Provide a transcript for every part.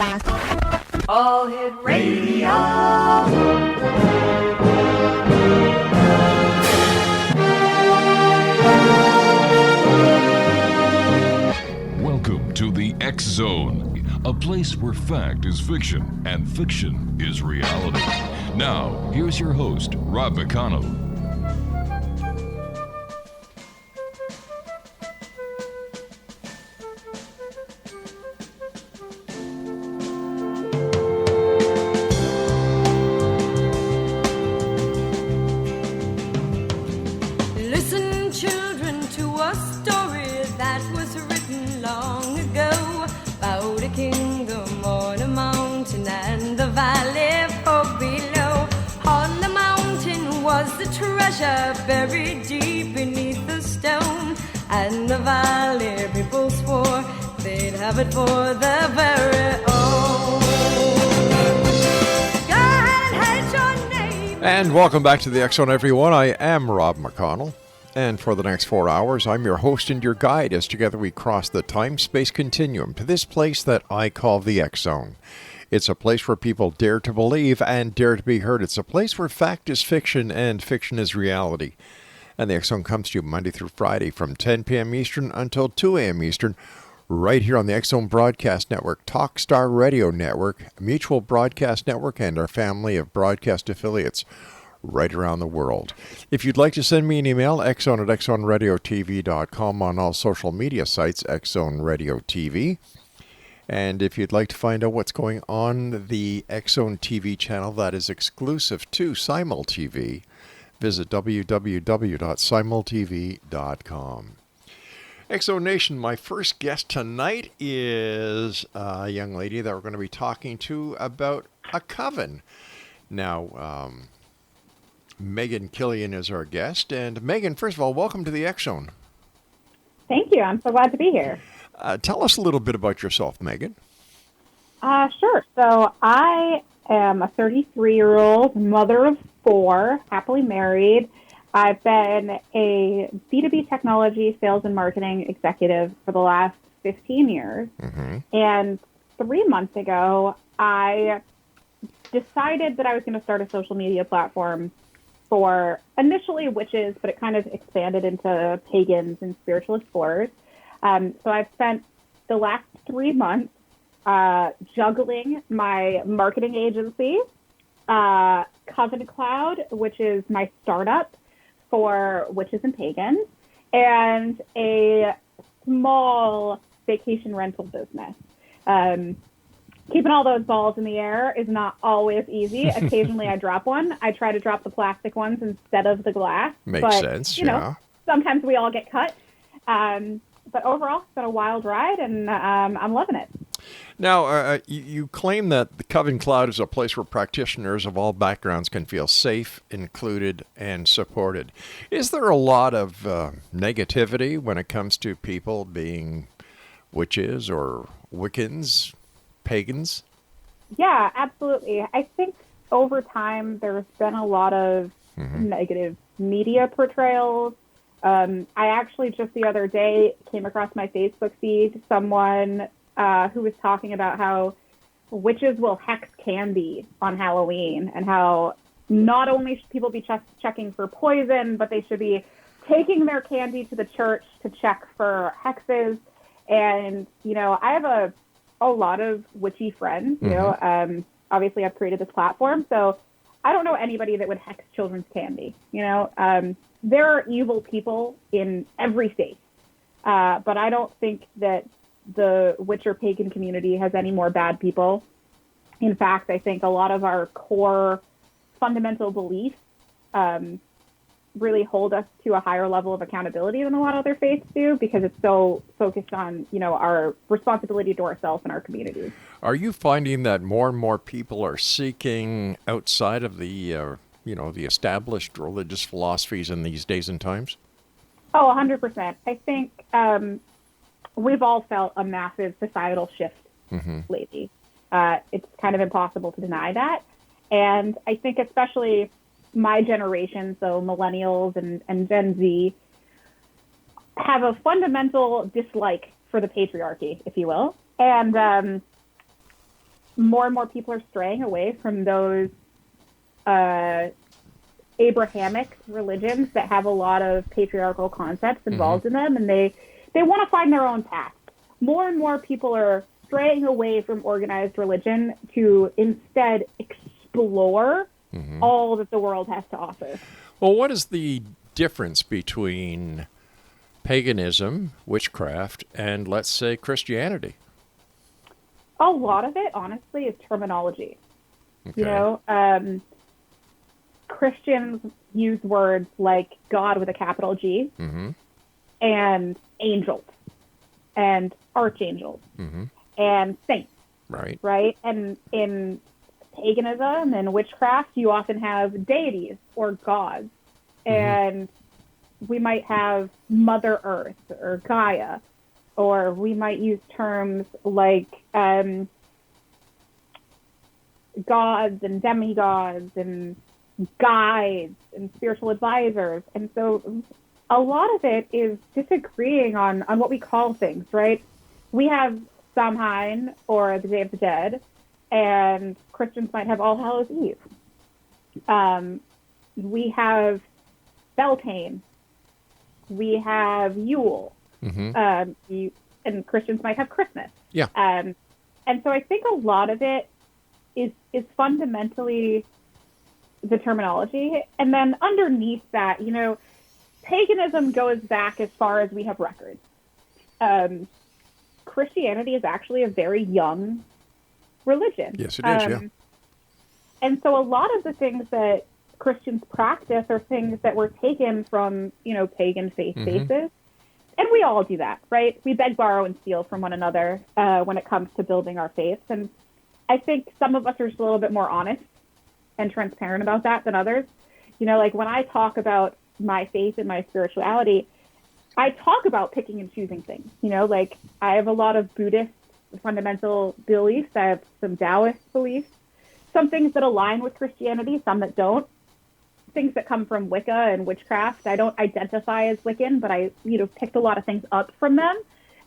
All Hit Radio. Welcome to the X Zone, a place where fact is fiction and fiction is reality. Now, here's your host, Rob McConnell. Listen, children, to a story that was written long ago about a kingdom on a mountain and the valley far below. On the mountain was the treasure buried deep beneath the stone, and the valley people swore they'd have it for their very own. God has your name. And welcome back to the X Zone, everyone. I am Rob McConnell. And for the next 4 hours, I'm your host and your guide as together we cross the time-space continuum to this place that I call the X Zone. It's a place where people dare to believe and dare to be heard. It's a place where fact is fiction and fiction is reality. And the X Zone comes to you Monday through Friday from 10 p.m. Eastern until 2 a.m. Eastern, right here on the X Zone Broadcast Network, Talkstar Radio Network, Mutual Broadcast Network, and our family of broadcast affiliates right around the world. If you'd like to send me an email, xzone@xzoneradiotv.com, on all social media sites, Xzone Radio TV. And if you'd like to find out what's going on the Xzone TV channel that is exclusive to Simul TV, visit www.simultv.com. Xzone Nation, my first guest tonight is a young lady that we're going to be talking to about a coven. Now, Megan Killion is our guest. And Megan, first of all, welcome to the X Zone. Thank you. I'm so glad to be here. Tell us a little bit about yourself, Megan. Sure. So I am a 33-year-old mother of 4, happily married. I've been a B2B technology sales and marketing executive for the last 15 years. Mm-hmm. And 3 months ago, I decided that I was going to start a social media platform for initially witches, but it kind of expanded into pagans and spiritual explorers. So I've spent the last 3 months juggling my marketing agency, Coven Cloud, which is my startup for witches and pagans, and a small vacation rental business. Keeping all those balls in the air is not always easy. Occasionally I drop one. I try to drop the plastic ones instead of the glass. Makes sense, you know, sometimes we all get cut. But overall, it's been a wild ride, and I'm loving it. Now, you claim that the Coven Cloud is a place where practitioners of all backgrounds can feel safe, included, and supported. Is there a lot of negativity when it comes to people being witches or Wiccans, pagans? Yeah, absolutely. I think over time there's been a lot of negative media portrayals. I actually just the other day came across my Facebook feed someone who was talking about how witches will hex candy on Halloween, and how not only should people be checking for poison, but they should be taking their candy to the church to check for hexes. And, you know, I have a lot of witchy friends, you know, obviously I've created this platform, so I don't know anybody that would hex children's candy, you know. There are evil people in every faith, but I don't think that the witch or pagan community has any more bad people. In fact, I think a lot of our core fundamental beliefs really hold us to a higher level of accountability than a lot of other faiths do, because it's so focused on, you know, our responsibility to ourselves and our community. Are you finding that more and more people are seeking outside of the, the established religious philosophies in these days and times? Oh, 100%. I think we've all felt a massive societal shift lately. It's kind of impossible to deny that. And I think especially my generation, so millennials and Gen Z, have a fundamental dislike for the patriarchy, if you will. And more and more people are straying away from those Abrahamic religions that have a lot of patriarchal concepts involved in them, and they want to find their own path. More and more people are straying away from organized religion to instead explore all that the world has to offer. Well, what is the difference between paganism, witchcraft, and, let's say, Christianity? A lot of it, honestly, is terminology. Okay. You know, Christians use words like God with a capital G and angels and archangels and saints, right? And in paganism and witchcraft, you often have deities or gods, and we might have Mother Earth or Gaia, or we might use terms like gods and demigods and guides and spiritual advisors. And so a lot of it is disagreeing on what we call things, right? We have Samhain or the Day of the Dead, and Christians might have All Hallows Eve. We have Beltane. We have Yule. And Christians might have Christmas. Yeah. And so I think a lot of it is fundamentally the terminology. And then underneath that, you know, paganism goes back as far as we have records. Christianity is actually a very young religion. Yes, it is, yeah. And so a lot of the things that Christians practice are things that were taken from, you know, pagan faith bases. And we all do that, right? We beg, borrow, and steal from one another when it comes to building our faiths. And I think some of us are just a little bit more honest and transparent about that than others. You know, like when I talk about my faith and my spirituality, I talk about picking and choosing things. You know, like I have a lot of Buddhist fundamental beliefs. I have some Taoist beliefs, some things that align with Christianity, some that don't. Things that come from Wicca and witchcraft. I don't identify as Wiccan, but I, you know, picked a lot of things up from them.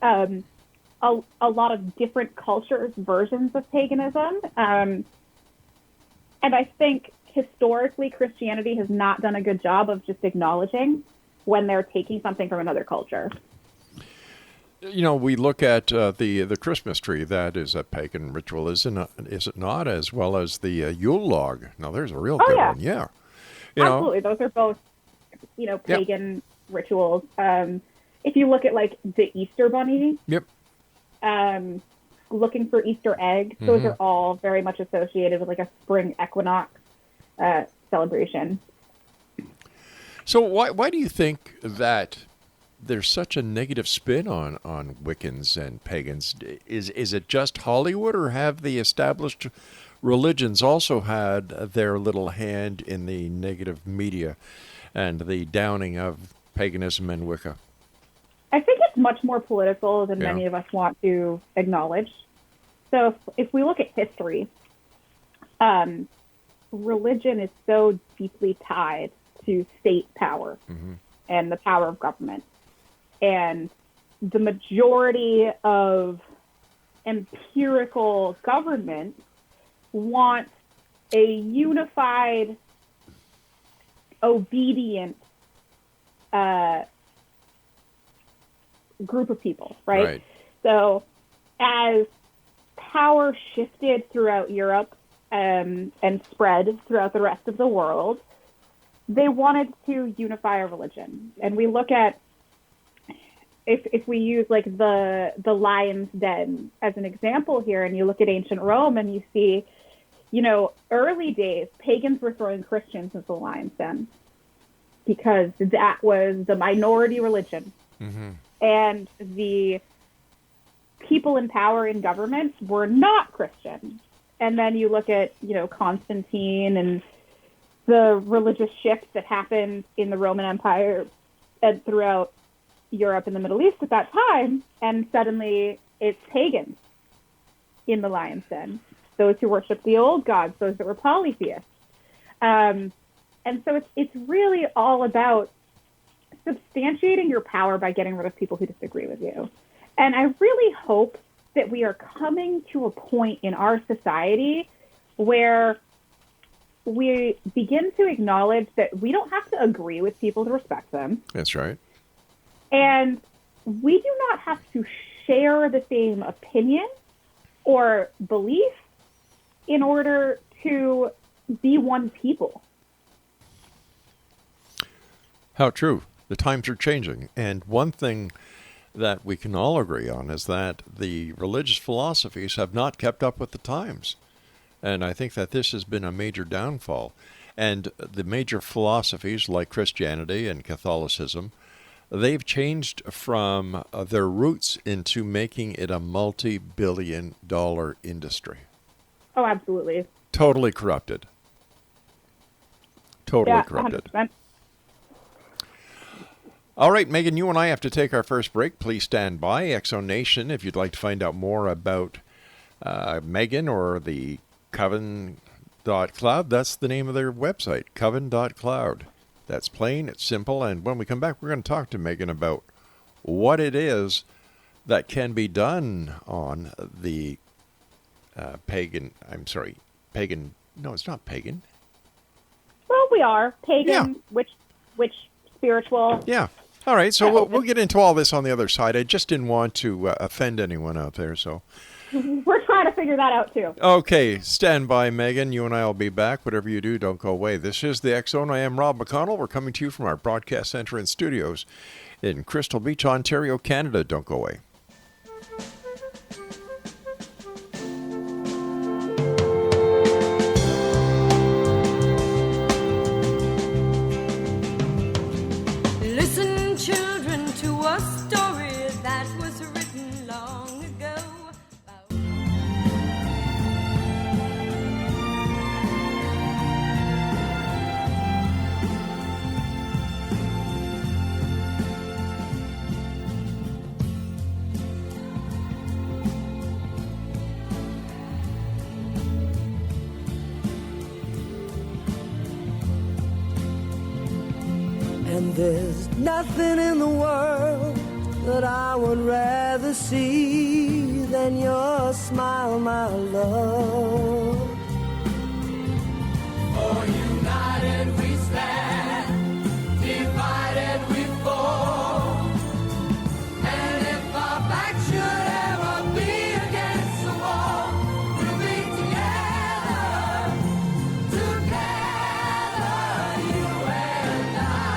A lot of different cultures, versions of paganism. And I think historically Christianity has not done a good job of just acknowledging when they're taking something from another culture. You know, we look at the Christmas tree. That is a pagan ritual, is it not? As well as the Yule log. Now, there's a real good one. Yeah. You Absolutely. Those are both, you know, pagan rituals. If you look at like the Easter bunny, looking for Easter eggs, those are all very much associated with like a spring equinox celebration. So why do you think that there's such a negative spin on Wiccans and pagans? Is it just Hollywood, or have the established religions also had their little hand in the negative media and the downing of paganism and Wicca? I think it's much more political than many of us want to acknowledge. So if we look at history, religion is so deeply tied to state power and the power of government. And the majority of empirical governments want a unified, obedient group of people, right? So as power shifted throughout Europe and spread throughout the rest of the world, they wanted to unify a religion. And we look at, if we use like the lion's den as an example here, and you look at ancient Rome and you see, you know, early days, pagans were throwing Christians into the lion's den because that was the minority religion. And the people in power in government were not Christian. And then you look at, you know, Constantine and the religious shifts that happened in the Roman Empire and throughout Europe and the Middle East at that time, and suddenly it's pagans in the lion's den. Those who worship the old gods, those that were polytheists. And so it's really all about substantiating your power by getting rid of people who disagree with you. And I really hope that we are coming to a point in our society where we begin to acknowledge that we don't have to agree with people to respect them. That's right. And we do not have to share the same opinion or belief in order to be one people. How true. The times are changing. And one thing that we can all agree on is that the religious philosophies have not kept up with the times. And I think that this has been a major downfall. And the major philosophies like Christianity and Catholicism, they've changed from their roots into making it a multi-billion-dollar industry. Oh, absolutely. Totally corrupted. Totally corrupted. 100%. All right, Megan, you and I have to take our first break. Please stand by. Exo Nation, if you'd like to find out more about Megan or the Coven.cloud, that's the name of their website, Coven.cloud. That's plain, it's simple, and when we come back, we're going to talk to Megan about what it is that can be done on the pagan, no, it's not pagan. Well, we are pagan, Yeah. which spiritual. Yeah. All right, so we'll get into all this on the other side. I just didn't want to offend anyone out there, so. We're trying to figure that out, too. Okay, stand by, Megan. You and I will be back. Whatever you do, don't go away. This is the X Zone. I am Rob McConnell. We're coming to you from our broadcast center and studios in Crystal Beach, Ontario, Canada. Don't go away. Listen, children, to a story that was written long ago. And there's nothing in the world that I would rather see than your smile, my love. For united we stand, divided we fall. And if our back should ever be against the wall, we'll be together, you and I.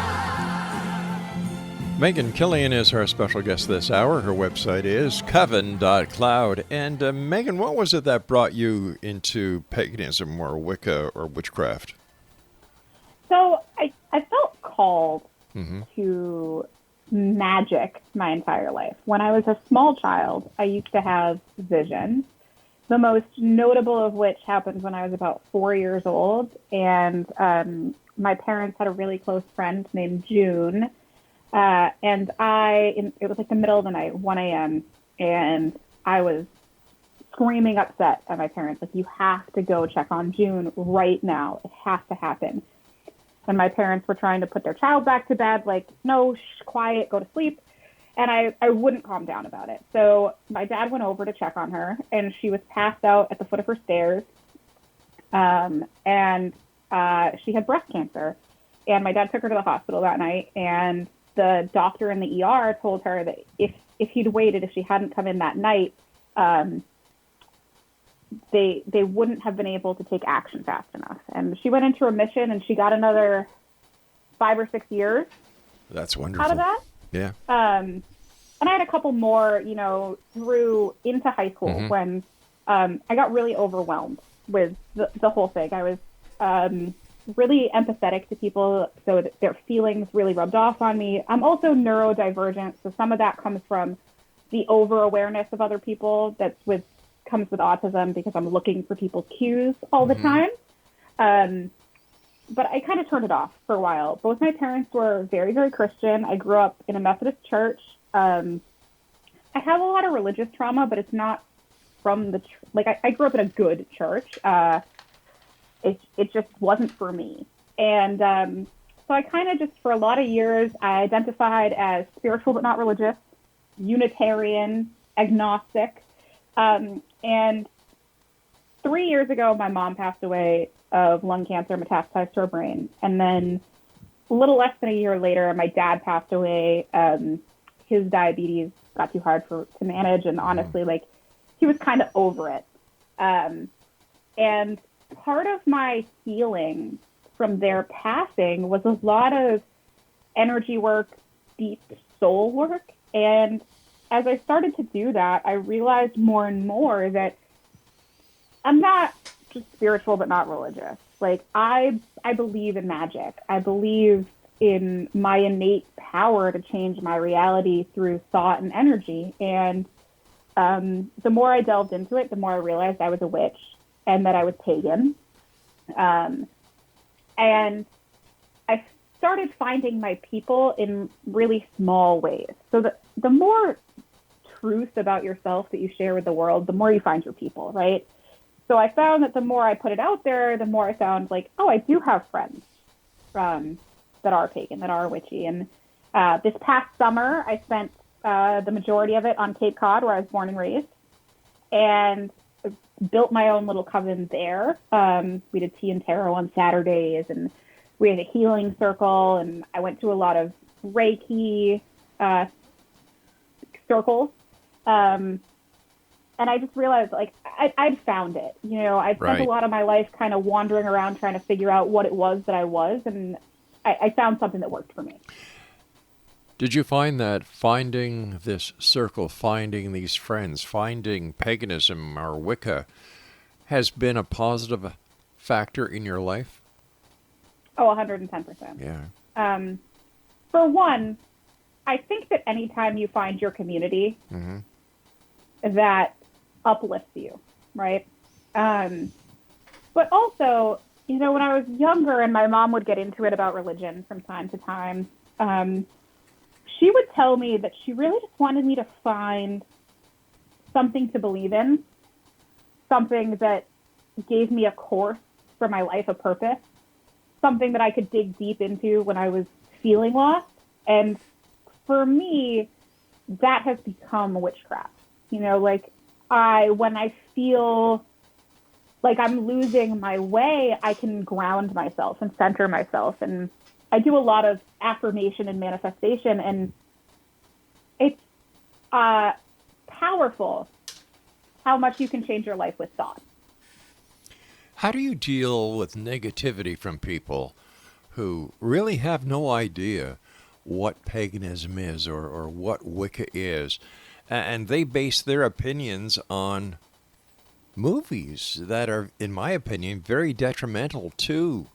Megan Killion is our special guest this hour. Her website is coven.cloud. And Megan, what was it that brought you into paganism or Wicca or witchcraft? So I felt called to magic my entire life. When I was a small child, I used to have visions, the most notable of which happened when I was about 4 years old. And my parents had a really close friend named June. And it was like the middle of the night, 1 a.m., and I was screaming upset at my parents, like, you have to go check on June right now. It has to happen. And my parents were trying to put their child back to bed, like, no, quiet, go to sleep. And I wouldn't calm down about it. So my dad went over to check on her, and she was passed out at the foot of her stairs. And she had breast cancer. And my dad took her to the hospital that night, and the doctor in the ER told her that if he'd waited, if she hadn't come in that night, they wouldn't have been able to take action fast enough. And she went into remission, and she got another 5 or 6 years. That's wonderful. Out of that. Yeah. And I had a couple more, through into high school when I got really overwhelmed with the whole thing. I was really empathetic to people, so that their feelings really rubbed off on me. I'm also neurodivergent, so some of that comes from the over-awareness of other people comes with autism, because I'm looking for people's cues all the time. But I kind of turned it off for a while. Both my parents were very, very Christian. I grew up in a Methodist church. I have a lot of religious trauma, but it's not from the I grew up in a good church. It just wasn't for me. And so I kind of just, for a lot of years, I identified as spiritual but not religious, Unitarian, agnostic. And 3 years ago, my mom passed away of lung cancer metastasized to her brain. And then a little less than a year later, my dad passed away. His diabetes got too hard to manage. And honestly, like, he was kind of over it. And part of my healing from their passing was a lot of energy work, deep soul work. And as I started to do that, I realized more and more that I'm not just spiritual, but not religious. Like, I believe in magic. I believe in my innate power to change my reality through thought and energy. And the more I delved into it, the more I realized I was a witch and that I was pagan. And I started finding my people in really small ways. So the more truth about yourself that you share with the world, the more you find your people, right? So I found that the more I put it out there, the more I found, like, oh, I do have friends that are pagan, that are witchy. And this past summer, I spent the majority of it on Cape Cod, where I was born and raised, and built my own little coven there. We did tea and tarot on Saturdays, and we had a healing circle, and I went to a lot of Reiki circles. And I just realized, like, I'd found it. You know, I spent a lot of my life kind of wandering around trying to figure out what it was that I was, and I found something that worked for me. Did you find that finding this circle, finding these friends, finding paganism or Wicca has been a positive factor in your life? Oh, 110%. Yeah. For one, I think that anytime you find your community that uplifts you, right? But also, you know, when I was younger and my mom would get into it about religion from time to time, she would tell me that she really just wanted me to find something to believe in, something that gave me a course for my life, a purpose, something that I could dig deep into when I was feeling lost. And for me, that has become witchcraft. You know, like, when I feel like I'm losing my way, I can ground myself and center myself. And I do a lot of affirmation and manifestation, and it's powerful how much you can change your life with thought. How do you deal with negativity from people who really have no idea what paganism is or what Wicca is, and they base their opinions on movies that are, in my opinion, very detrimental to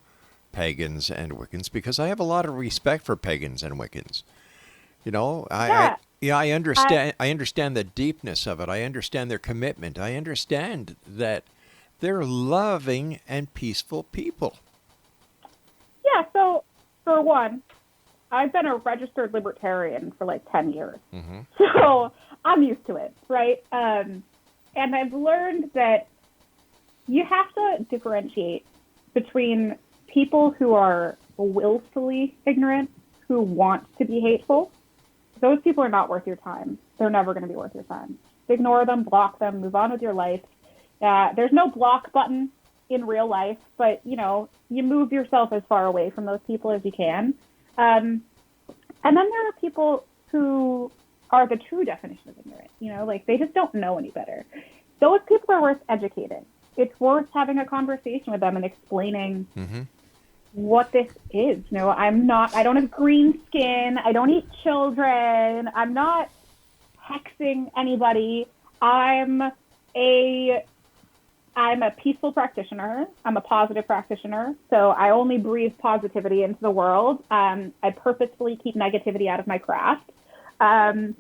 pagans and Wiccans? Because I have a lot of respect for pagans and Wiccans. You know, I understand the deepness of it. I understand their commitment. I understand that they're loving and peaceful people. Yeah, so for one, I've been a registered libertarian for like 10 years. So I'm used to it, right? And I've learned that you have to differentiate between people who are willfully ignorant, who want to be hateful. Those people are not worth your time. They're never going to be worth your time. Ignore them, block them, move on with your life. There's no block button in real life, but, you know, you move yourself as far away from those people as you can. And then there are people who are the true definition of ignorant. You know, like, they just don't know any better. Those people are worth educating. It's worth having a conversation with them and explaining what this is. You know, I don't have green skin. I don't eat children. I'm not hexing anybody. I'm a peaceful practitioner. I'm a positive practitioner. So I only breathe positivity into the world. I purposefully keep negativity out of my craft. And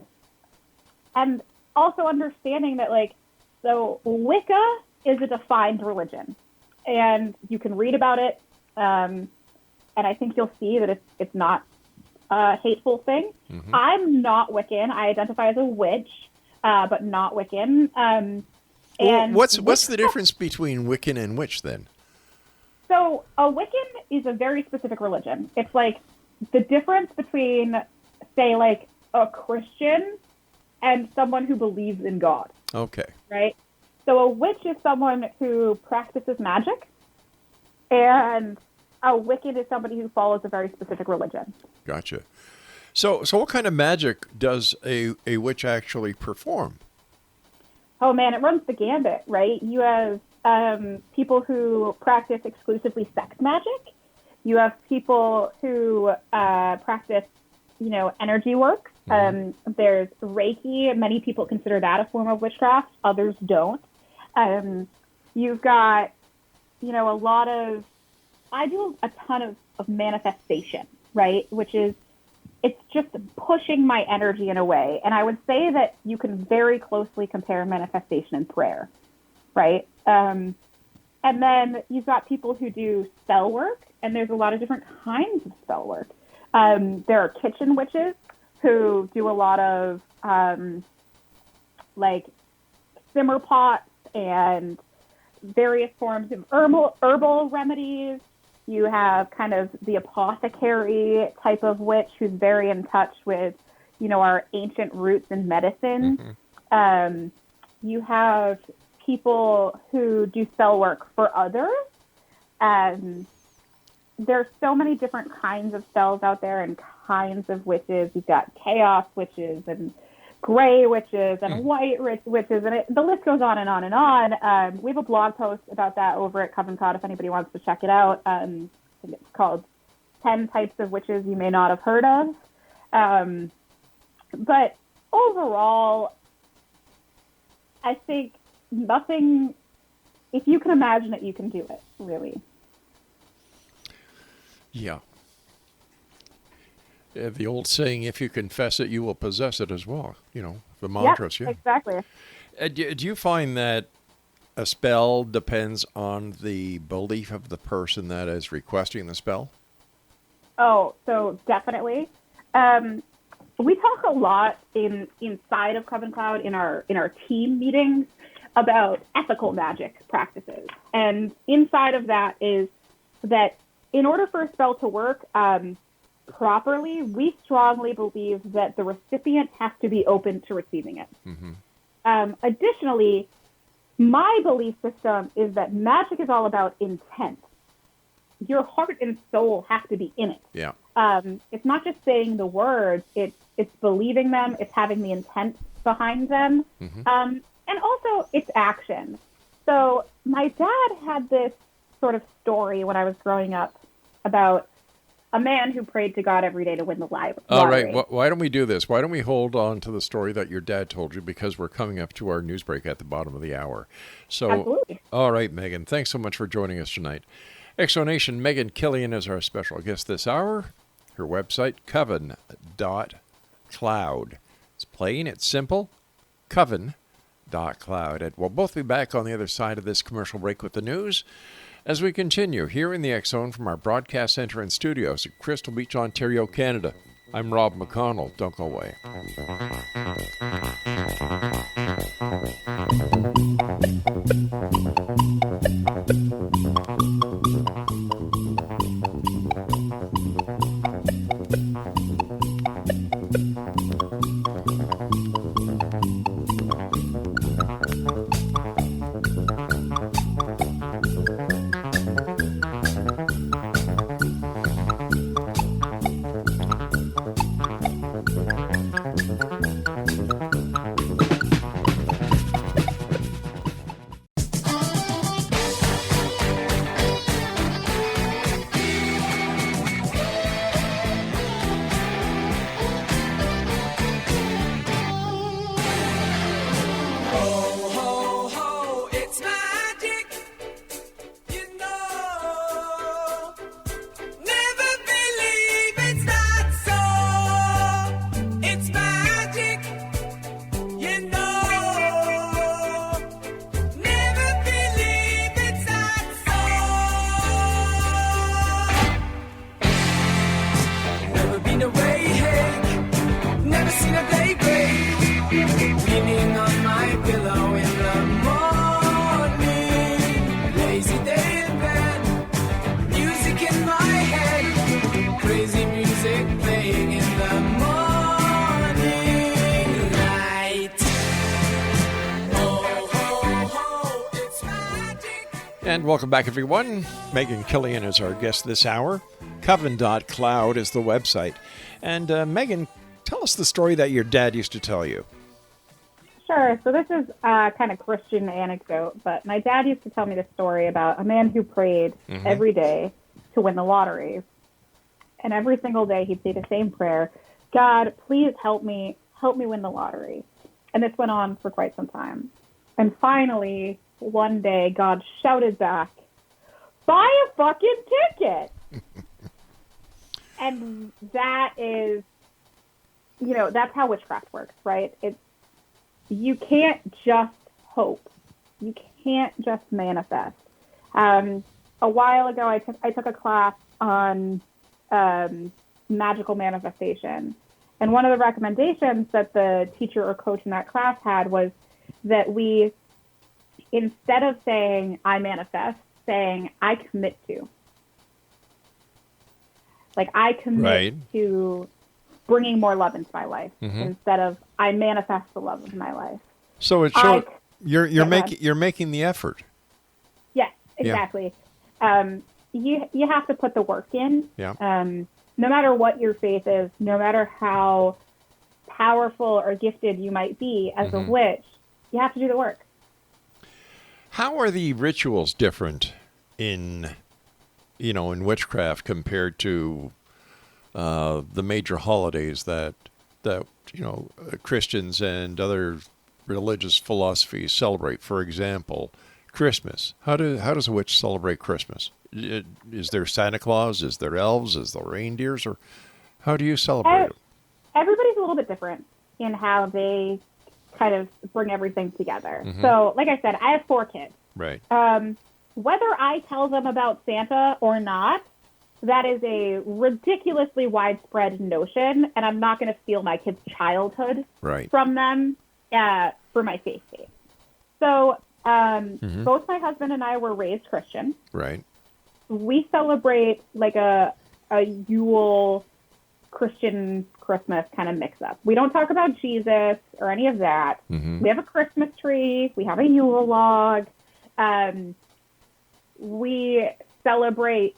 also understanding that, like, so Wicca is a defined religion, and you can read about it. And I think you'll see that it's not a hateful thing. I'm not Wiccan. I identify as a witch, but not Wiccan. And what's the difference between Wiccan and witch then? So a Wiccan is a very specific religion. It's like the difference between, say, like a Christian and someone who believes in God. Okay. right? So a witch is someone who practices magic, and a Wiccan is somebody who follows a very specific religion. Gotcha. So what kind of magic does a witch actually perform? Oh man, it runs the gambit, right? You have people who practice exclusively sex magic. You have people who practice, energy work. There's Reiki. Many people consider that a form of witchcraft. Others don't. You've got, a lot of, I do a ton of manifestation, right? Which is, it's just pushing my energy in a way. And I would say that you can very closely compare manifestation and prayer, right? And then you've got people who do spell work, and there's a lot of different kinds of spell work. There are kitchen witches who do a lot of like simmer pots and various forms of herbal remedies. You have kind of the apothecary type of witch who's very in touch with, our ancient roots in medicine. You have people who do spell work for others. There's so many different kinds of spells out there and kinds of witches. You've got chaos witches and gray witches and white witches, and the list goes on and on and on. We have a blog post about that over at Coven Cod if anybody wants to check it out. I think it's called 10 Types of Witches You May Not Have Heard of. But overall, I think nothing, if you can imagine it, you can do it, really. Yeah. The old saying, if you confess it, you will possess it as well. The mantras. Yeah, exactly. Do you find that a spell depends on the belief of the person that is requesting the spell? Oh, so definitely. We talk a lot inside of Coven Cloud in our team meetings about ethical magic practices. And inside of that is that in order for a spell to work properly, we strongly believe that the recipient has to be open to receiving it. Additionally, my belief system is that magic is all about intent. Your heart and soul have to be in it. Yeah. It's not just saying the words, it's believing them, it's having the intent behind them, and also it's action. So my dad had this sort of story when I was growing up about a man who prayed to God every day to win the lottery. All right. Why don't we do this? Why don't we hold on to the story that your dad told you, because we're coming up to our news break at the bottom of the hour. So, absolutely. All right, Megan, thanks so much for joining us tonight. Exonation, Megan Killion is our special guest this hour. Her website, coven.cloud. It's plain, it's simple, coven.cloud. And we'll both be back on the other side of this commercial break with the news as we continue here in the X Zone from our broadcast center and studios at Crystal Beach, Ontario, Canada. I'm Rob McConnell. Don't go away. And welcome back, everyone. Megan Killion is our guest this hour. Coven.cloud is the website. And Megan, tell us the story that your dad used to tell you. Sure. So this is kind of Christian anecdote, but my dad used to tell me the story about a man who prayed every day to win the lottery. And every single day he'd say the same prayer, God, please help me win the lottery. And this went on for quite some time. And finally, one day, God shouted back, buy a fucking ticket. And that is, that's how witchcraft works, right? You can't just hope. You can't just manifest. A while ago, I took a class on magical manifestation. And one of the recommendations that the teacher or coach in that class had was that we, instead of saying, I manifest, saying, I commit to. Like, I commit to bringing more love into my life instead of I manifest the love of my life. So it shows you're making the effort. Yes, exactly. Yeah. You have to put the work in. Yeah. No matter what your faith is, no matter how powerful or gifted you might be as a witch, you have to do the work. How are the rituals different in witchcraft compared to the major holidays that Christians and other religious philosophies celebrate? For example, Christmas. How does a witch celebrate Christmas? Is there Santa Claus? Is there elves? Is there reindeers? Or how do you celebrate it? Everybody's a little bit different in how they kind of bring everything together. So, like I said, I have 4 kids. Right. Whether I tell them about Santa or not, that is a ridiculously widespread notion, and I'm not going to steal my kids' childhood from them for my faith base. So, both my husband and I were raised Christian. Right. We celebrate like a Yule Christian Christmas kind of mix-up. We don't talk about Jesus or any of that. We have a Christmas tree. We have a Yule log. We celebrate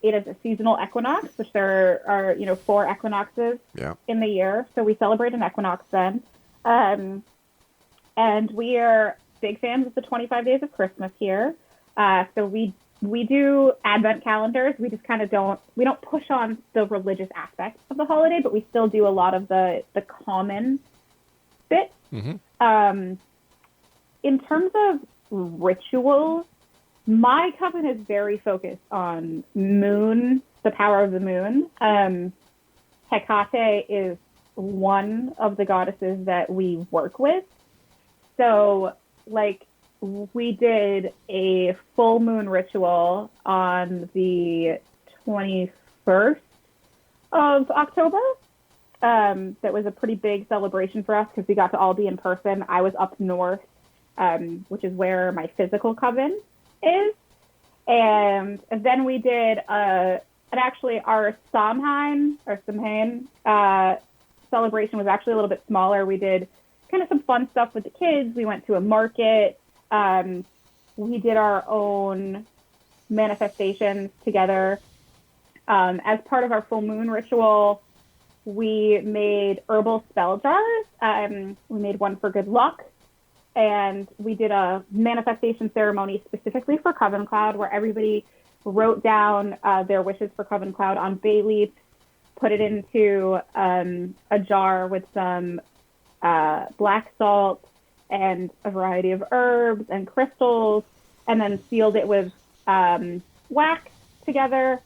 it as a seasonal equinox, which there are 4 equinoxes in the year. So we celebrate an equinox then. And we are big fans of the 25 days of Christmas here. So we do Advent calendars. We just kind of we don't push on the religious aspect of the holiday, but we still do a lot of the common bits. In terms of rituals, my coven is very focused on moon, the power of the moon. Hecate is one of the goddesses that we work with. So, we did a full moon ritual on the 21st of October. That was a pretty big celebration for us because we got to all be in person. I was up north, which is where my physical coven is. And then we did, and actually our Samhain celebration was actually a little bit smaller. We did kind of some fun stuff with the kids. We went to a market. We did our own manifestations together. As part of our full moon ritual, we made herbal spell jars. We made one for good luck. And we did a manifestation ceremony specifically for Coven Cloud, where everybody wrote down their wishes for Coven Cloud on bay leaves, put it into a jar with some black salt and a variety of herbs and crystals, and then sealed it with wax together.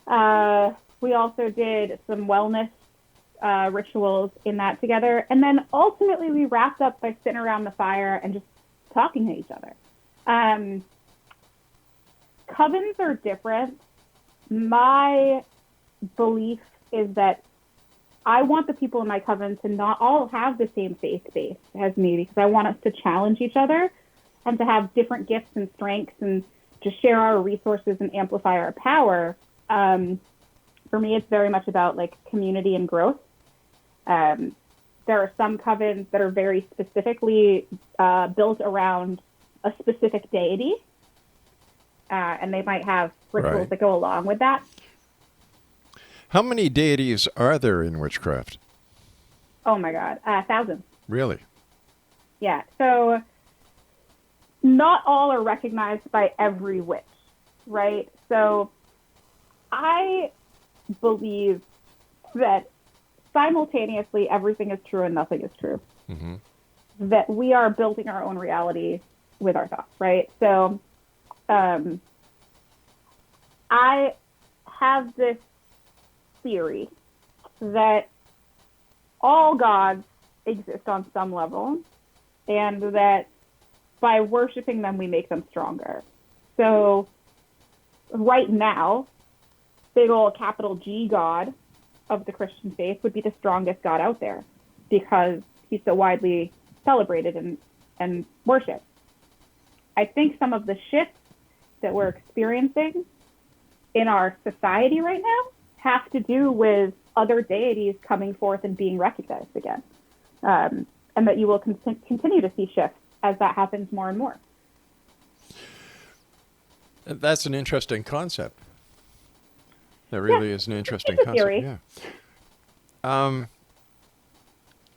We also did some wellness rituals in that together. And then ultimately we wrapped up by sitting around the fire and just talking to each other. Covens are different. My belief is that I want the people in my coven to not all have the same faith base as me, because I want us to challenge each other and to have different gifts and strengths and to share our resources and amplify our power. For me, it's very much about community and growth. There are some covens that are very specifically built around a specific deity. and they might have rituals Right. that go along with that. How many deities are there in witchcraft? Oh my God, thousands. Really? Yeah. So not all are recognized by every witch, right? So I believe that simultaneously everything is true and nothing is true. Mm-hmm. That we are building our own reality with our thoughts, right? So I have this theory that all gods exist on some level, and that by worshiping them, we make them stronger. So right now, big old capital G God of the Christian faith would be the strongest God out there because he's so widely celebrated and worshipped. I think some of the shifts that we're experiencing in our society right now have to do with other deities coming forth and being recognized again. And that you will continue to see shifts as that happens more and more. That's an interesting concept. That really is an interesting it's a concept. theory. Yeah.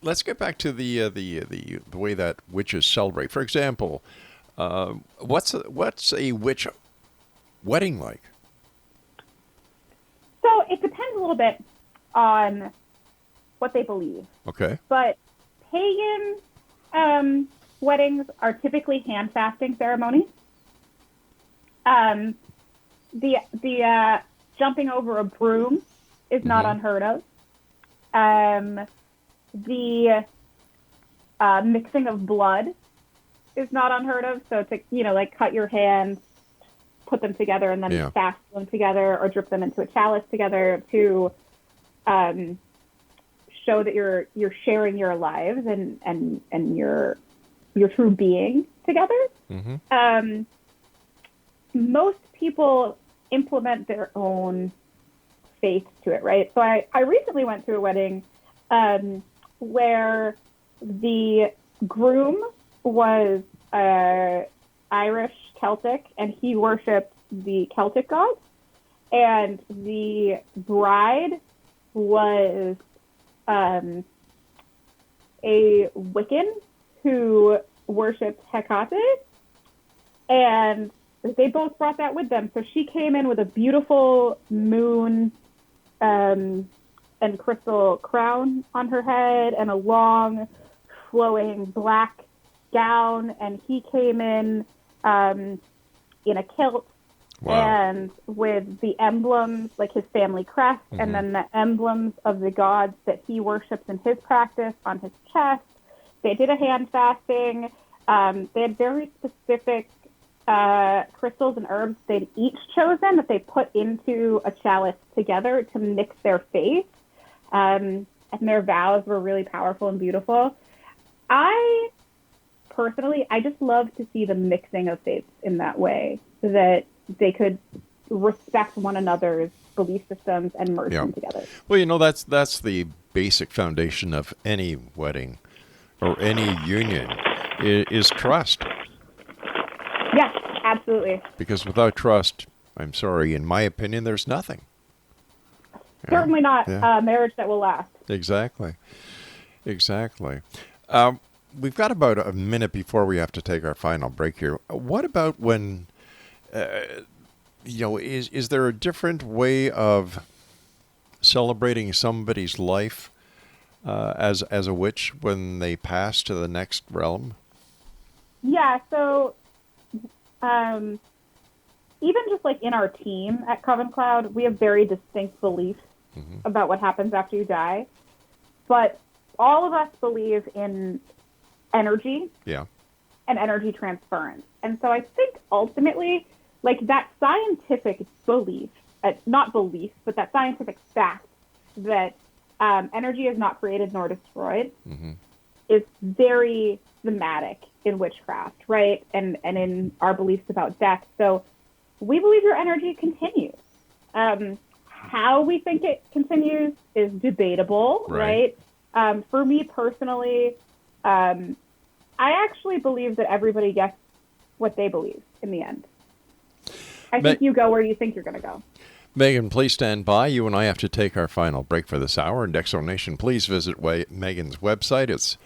Let's get back to the way that witches celebrate. For example, what's a witch wedding like? So it depends a little bit on what they believe. Okay. But pagan weddings are typically hand fasting ceremonies. The jumping over a broom is not unheard of. The mixing of blood is not unheard of. So to like cut your hands, put them together, and then fast them together, or drip them into a chalice together to show that you're sharing your lives and your true being together. Mm-hmm. Most people implement their own faith to it, right? So I recently went to a wedding where the groom was Irish Celtic, and he worshipped the Celtic gods, and the bride was a Wiccan who worshipped Hecate, and they both brought that with them. So she came in with a beautiful moon and crystal crown on her head and a long, flowing black gown, and he came in a kilt. Wow. And with the emblems, like his family crest, and then the emblems of the gods that he worships in his practice on his chest. They did a hand fasting. They had very specific crystals and herbs they'd each chosen that they put into a chalice together to mix their faith. And their vows were really powerful and beautiful. I just love to see the mixing of faiths in that way, so that they could respect one another's belief systems and merge them together. Well, that's the basic foundation of any wedding or any union is trust. Yes, absolutely. Because without trust, I'm sorry, in my opinion, there's nothing. Certainly not a marriage that will last. Exactly. We've got about a minute before we have to take our final break here. What about when, is there a different way of celebrating somebody's life as a witch when they pass to the next realm? Yeah, so even just like in our team at Coven Cloud, we have very distinct beliefs about what happens after you die. But all of us believe in energy and energy transference. And so I think ultimately, like that scientific belief, not belief, but that scientific fact that energy is not created nor destroyed is very thematic in witchcraft, right? And in our beliefs about death. So we believe your energy continues. How we think it continues is debatable, right? For me personally, I actually believe that everybody gets what they believe in the end. I think you go where you think you're going to go. Megan, please stand by. You and I have to take our final break for this hour. And X Zone Nation, please visit Megan's website. It's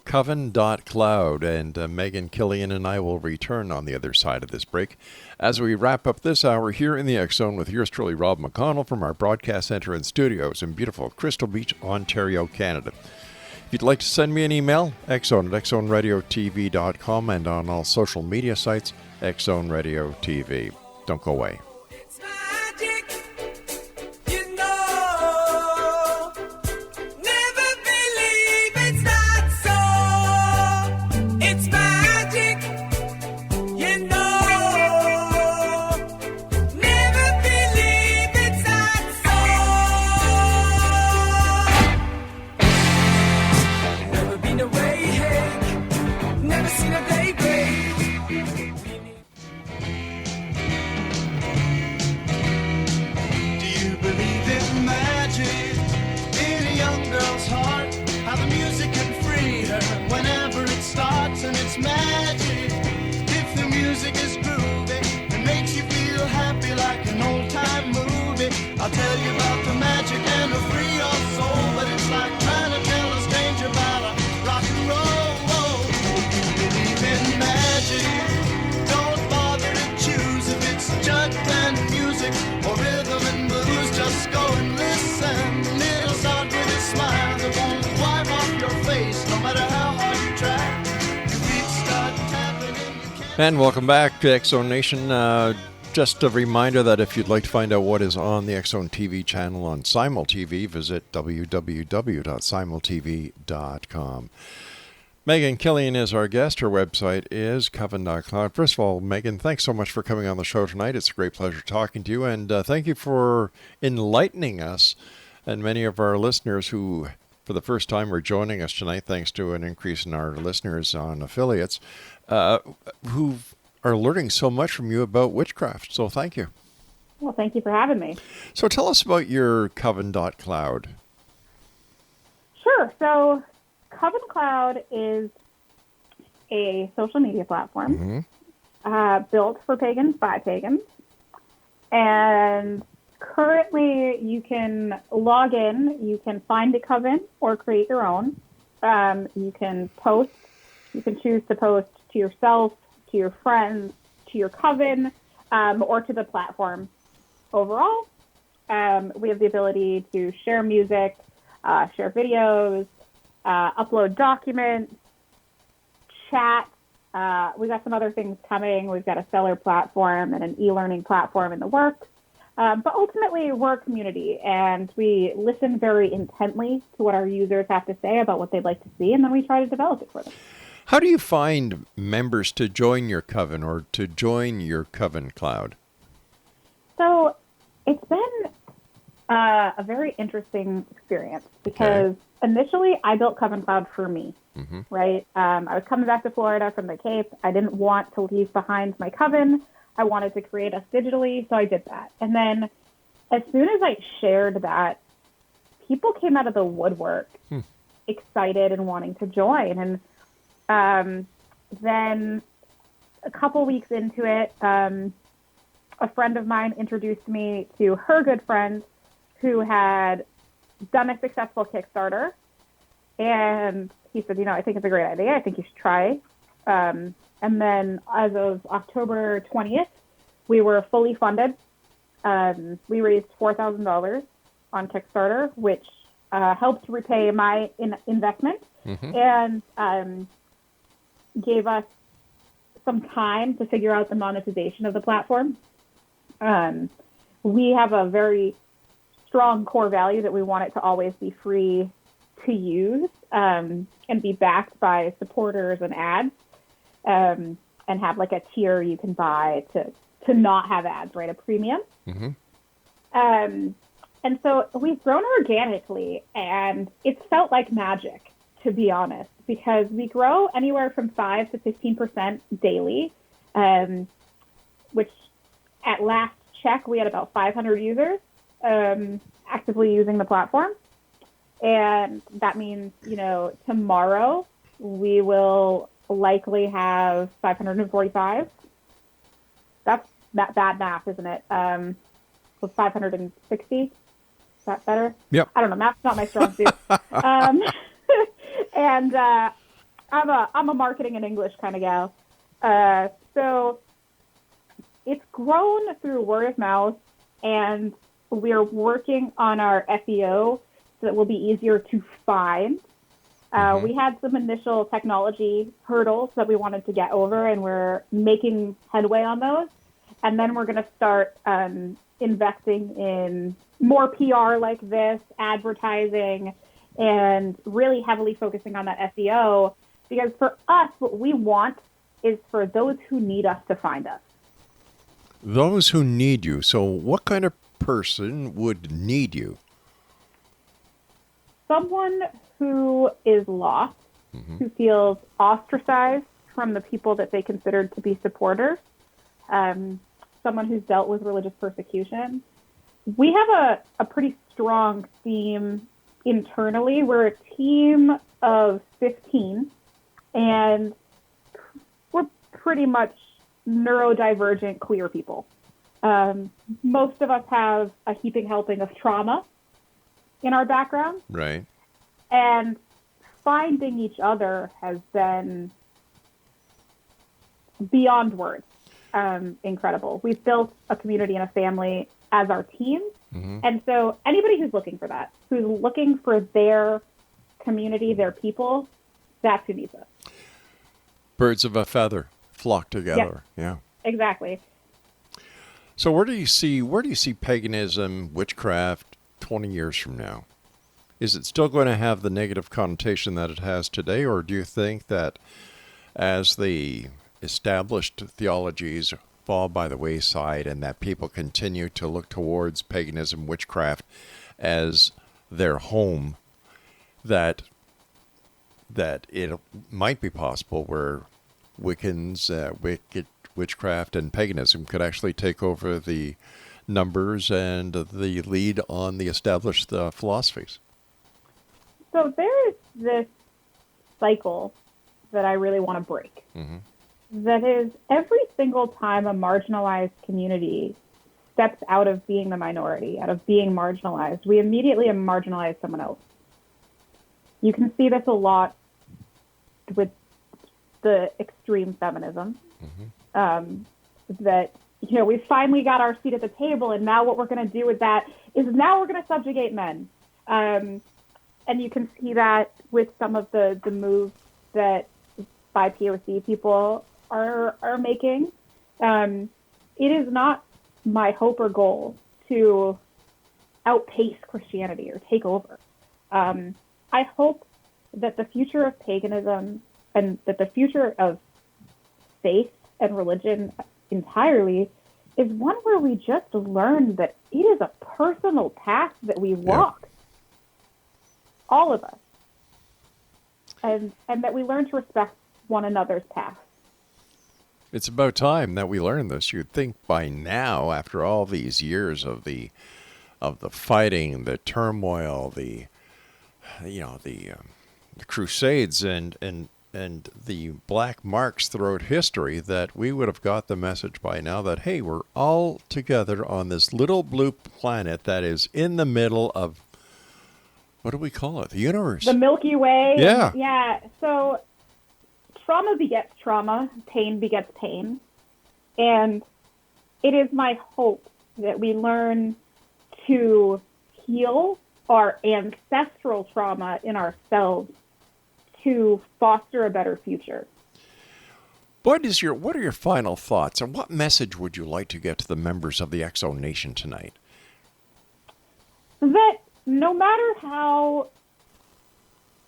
coven.cloud. And Megan, Killion, and I will return on the other side of this break as we wrap up this hour here in the X Zone with yours truly, Rob McConnell, from our broadcast center and studios in beautiful Crystal Beach, Ontario, Canada. If you'd like to send me an email, xzone@xzoneradiotv.com, and on all social media sites, X Zone Radio TV. Don't go away. It's magic, you know. Never believe it's not so. It's magic, you know. Never believe it's not so. Never been away, hey. Never seen a day break. And it's magic if the music is groovy and makes you feel happy like an old-time movie. I'll tell you about the magic and to free your soul, but it's like trying to tell a stranger about a rock and roll. If you believe in magic, don't bother to choose if it's jug band music or rhythm and blues. Just go and listen. It'll start with a smile that won't wipe off your face, no matter how hard you try. And welcome back to X Zone Nation. Just a reminder that if you'd like to find out what is on the X Zone TV channel on Simul TV, visit www.simultv.com. Megan Killion is our guest. Her website is coven.cloud. First of all, Megan, thanks so much for coming on the show tonight. It's a great pleasure talking to you, and thank you for enlightening us and many of our listeners who, for the first time, are joining us tonight, thanks to an increase in our listeners on affiliates, who are learning so much from you about witchcraft. So thank you. Well, thank you for having me. So tell us about your coven.cloud. Sure. So Coven Cloud is a social media platform built for pagans by pagans. And currently you can log in, you can find a coven or create your own. You can post, you can choose to post to yourself, to your friends, to your coven, or to the platform overall. We have the ability to share music, share videos, upload documents, chat. We got some other things coming. We've got a seller platform and an e-learning platform in the works. But ultimately, we're a community, and we listen very intently to what our users have to say about what they'd like to see, and then we try to develop it for them. How do you find members to join your coven or to join your Coven Cloud? So it's been a very interesting experience because initially I built Coven Cloud for me, right? I was coming back to Florida from the Cape. I didn't want to leave behind my coven. I wanted to create us digitally, so I did that. And then as soon as I shared that, people came out of the woodwork excited and wanting to join. And then a couple weeks into it, a friend of mine introduced me to her good friend who had done a successful Kickstarter. And he said, I think it's a great idea. I think you should try. And then as of October 20th, we were fully funded. We raised $4,000 on Kickstarter, which helped repay my investment and gave us some time to figure out the monetization of the platform. We have a very strong core value that we want it to always be free to use and be backed by supporters and ads. And have like a tier you can buy to not have ads, right? A premium. And so we've grown organically, and it's felt like magic, to be honest, because we grow anywhere from 5 to 15% daily, which at last check, we had about 500 users actively using the platform. And that means, tomorrow we will likely have 545. That's bad math, isn't it? Was 560? Is that better? Yep. I don't know. Math's not my strong suit. And I'm a marketing and English kind of gal. So it's grown through word of mouth, and we're working on our SEO so that it will be easier to find. We had some initial technology hurdles that we wanted to get over, and we're making headway on those. And then we're going to start investing in more PR like this, advertising, and really heavily focusing on that SEO. Because for us, what we want is for those who need us to find us. Those who need you. So what kind of person would need you? Someone who is lost, who feels ostracized from the people that they considered to be supporters, someone who's dealt with religious persecution. We have a pretty strong theme internally. We're a team of 15, and we're pretty much neurodivergent queer people. Most of us have a heaping helping of trauma in our background. Right. And finding each other has been beyond words incredible. We've built a community and a family as our team. And so anybody who's looking for that, who's looking for their community, their people, that's who needs us. Birds of a feather flock together. Yeah. Exactly. So where do you see paganism, witchcraft 20 years from now? Is it still going to have the negative connotation that it has today, or do you think that as the established theologies fall by the wayside and that people continue to look towards paganism, witchcraft as their home, that it might be possible where Wiccans, witchcraft, and paganism could actually take over the numbers and the lead on the established philosophies? So there is this cycle that I really want to break. That is, every single time a marginalized community steps out of being the minority, out of being marginalized, we immediately marginalize someone else. You can see this a lot with the extreme feminism. That, we finally got our seat at the table, and now what we're going to do with that is now we're going to subjugate men. And you can see that with some of the moves that BIPOC people are making. It is not my hope or goal to outpace Christianity or take over. I hope that the future of paganism and that the future of faith and religion entirely is one where we just learn that it is a personal path that we walk. All of us. And that we learn to respect one another's path. It's about time that we learn this. You'd think by now, after all these years of the fighting, the turmoil, the crusades and the black marks throughout history, that we would have got the message by now that, hey, we're all together on this little blue planet that is in the middle of, what do we call it? The universe. The Milky Way. Yeah. Yeah. So trauma begets trauma. Pain begets pain. And it is my hope that we learn to heal our ancestral trauma in ourselves to foster a better future. What are your final thoughts, and what message would you like to get to the members of the Exo Nation tonight? That no matter how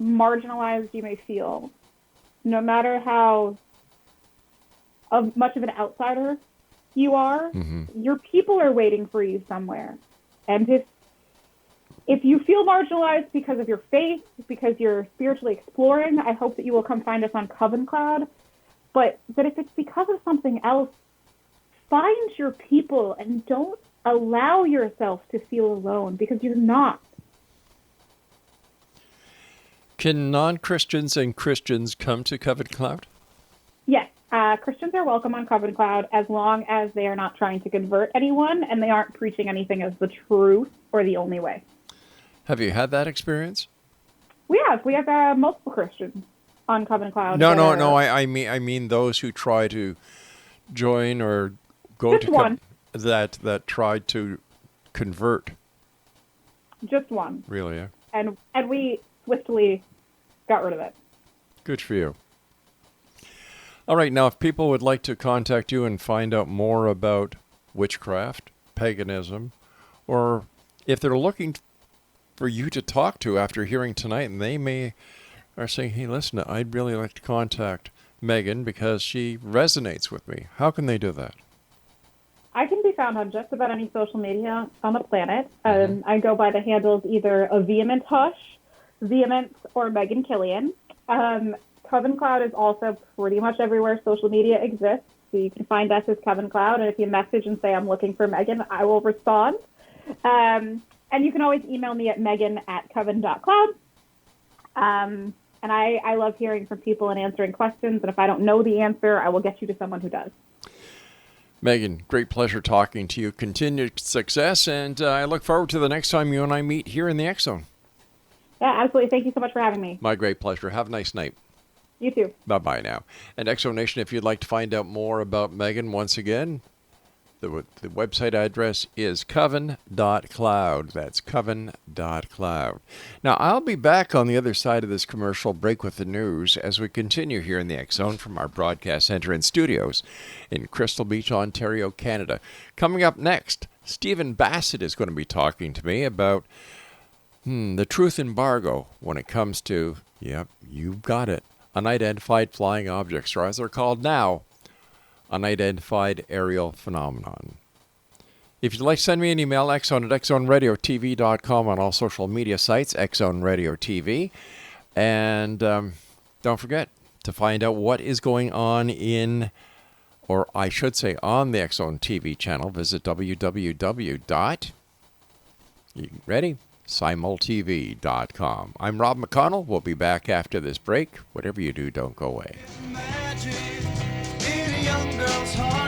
marginalized you may feel, no matter how much of an outsider you are, your people are waiting for you somewhere. And if you feel marginalized because of your faith, because you're spiritually exploring, I hope that you will come find us on Coven Cloud. But if it's because of something else, find your people and don't allow yourself to feel alone, because you're not. Can non-Christians and Christians come to Coven Cloud? Yes. Christians are welcome on Coven Cloud as long as they are not trying to convert anyone and they aren't preaching anything as the truth or the only way. Have you had that experience? We have multiple Christians on Coven Cloud. No. I mean those who try to join or go just to one. That tried to convert. Just one. Really? Yeah. And we swiftly got rid of it. Good for you. All right, now if people would like to contact you and find out more about witchcraft, paganism, or if they're looking for you to talk to after hearing tonight, and they are saying, hey, listen, I'd really like to contact Megan because she resonates with me. How can they do that? I can be found on just about any social media on the planet. I go by the handles either a Vehement Hush, Vehement, or Megan Killion. Coven Cloud is also pretty much everywhere social media exists. So you can find us as Coven Cloud. And if you message and say, I'm looking for Megan, I will respond. And you can always email me at megan@coven.cloud. And I love hearing from people and answering questions. And if I don't know the answer, I will get you to someone who does. Megan, great pleasure talking to you. Continued success. And I look forward to the next time you and I meet here in the X Zone. Yeah, absolutely. Thank you so much for having me. My great pleasure. Have a nice night. You too. Bye-bye now. And X Zone Nation, if you'd like to find out more about Megan, once again, the website address is coven.cloud. That's coven.cloud. Now, I'll be back on the other side of this commercial break with the news as we continue here in the X Zone from our broadcast center and studios in Crystal Beach, Ontario, Canada. Coming up next, Stephen Bassett is going to be talking to me about the truth embargo when it comes to, yep, you've got it, unidentified flying objects, or as they're called now, unidentified aerial phenomenon. If you'd like to send me an email, xzone at xzoneradiotv.com on all social media sites, Xzone Radio TV. And don't forget to find out what is going on in, or I should say on the Xzone TV channel, visit simultv.com. I'm Rob McConnell. We'll be back after this break. Whatever you do, don't go away. Magic in a young girl's heart.